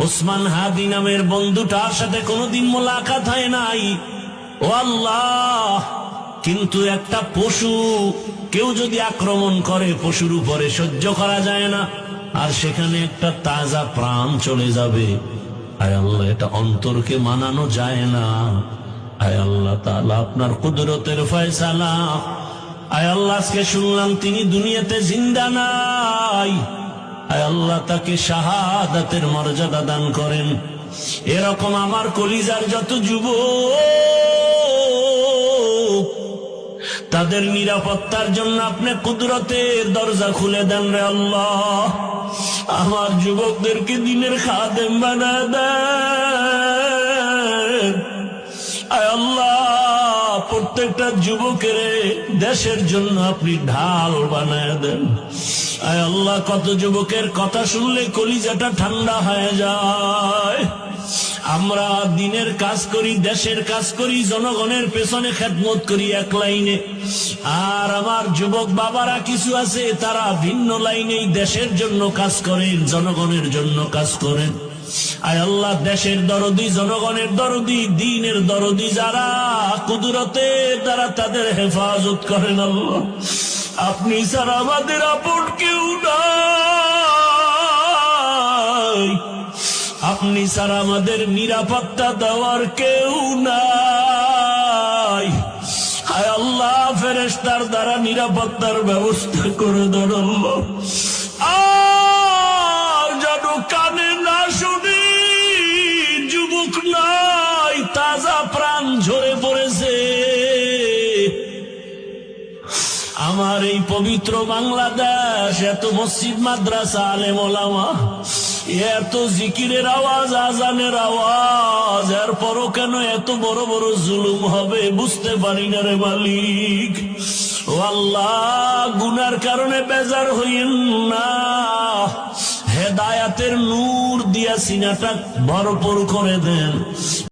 ওসমান হাদি নামের বন্ধুটার সাথে কোনোদিন মোলাকাত হয় নাই। ও আল্লাহ, কিন্তু একটা পশু কেউ যদি আক্রমণ করে পশুর উপরে সহ্য করা যায় না, আর সেখানে একটা তাজা প্রাণ চলে যাবে। আয় আল্লাহ, এটা অন্তরকে মানানো যায় না। আয় আল্লাহ তাআলা, আপনার কুদরতের ফয়সালা। আয় আল্লাহ, আজকে শুনলাম তিনি দুনিয়াতে জিন্দা নাই। আয় আল্লাহ, তাকে শাহাদাতের মর্যাদা দান করেন। এরকম আমার কলিজার যত যুবক, তাদের নিরাপত্তার জন্য আপনি কুদরতের দরজা খুলে দেন রে আল্লাহ। আমার যুবকদেরকে দিনের খাদেম বানায় দেন। আয় আল্লাহ, প্রত্যেকটা যুবকের দেশের জন্য আপনি ঢাল বানায় দেন। আয় আল্লাহ, কত যুবকের কথা শুনলে কলিজাটা ঠান্ডা হয়ে যায়। আমরা দিনের কাজ করি, দেশের কাজ করি, জনগণের পেছনে খেদমত করি এক লাইনে, আর আমার যুবক বাবারা কিছু আছে তারা ভিন্ন লাইনেই দেশের জন্য কাজ করেন, জনগণের জন্য কাজ করেন। আয় আল্লাহ, দেশের দরদি, জনগণের দরদি, দ্বীনের দরদি যারা, কুদরতের দ্বারা তাদের হেফাজত করেন আল্লাহ। আপনি ছাড়া আমাদের আপন কেউ নাই, আপনি ছাড়া আমাদের নিরাপত্তা দেওয়ার কেউ নাই। হায় আল্লাহ, ফেরেশতার দ্বারা নিরাপত্তার ব্যবস্থা করে দেন আল্লাহ। আর যেন কানে না শুনি, যুবক নাই, তাজা প্রাণ ঝরে পড়েছে। আমার এই পবিত্র বাংলাদেশ, এত মসজিদ মাদ্রাসা আলেম ওলামা, এত জিকিরের আওয়াজ, আজানের আওয়াজ, এরপরও কেন এত বড় বড় জুলুম হবে বুঝতে পারি না রে মালিক। ও আল্লাহ, গুনার কারণে বেজার হইয়েন না, হেদায়াতের নূর দিয়া সিনাটা ভরপুর করে দেন।